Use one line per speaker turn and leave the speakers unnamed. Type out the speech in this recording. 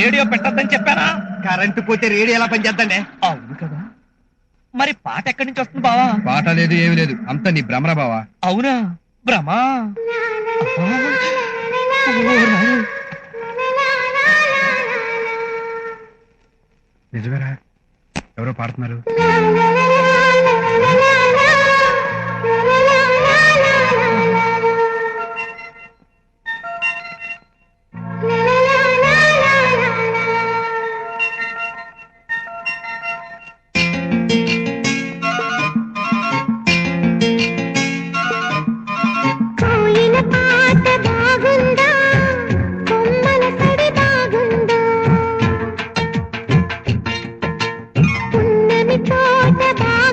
Radio పెట్టద్దని చెప్పానా?
Current పోతే radio ఎలా పనిచేద్దండి?
అవును కదా, మరి పాట ఎక్కడి నుంచి వస్తుంది బావా?
పాట లేదు ఏమి లేదు, అంతా నీ భ్రమరా బావా.
అవునా, భ్రమా?
నిజమేరా, ఎవరో పాడుతున్నారు.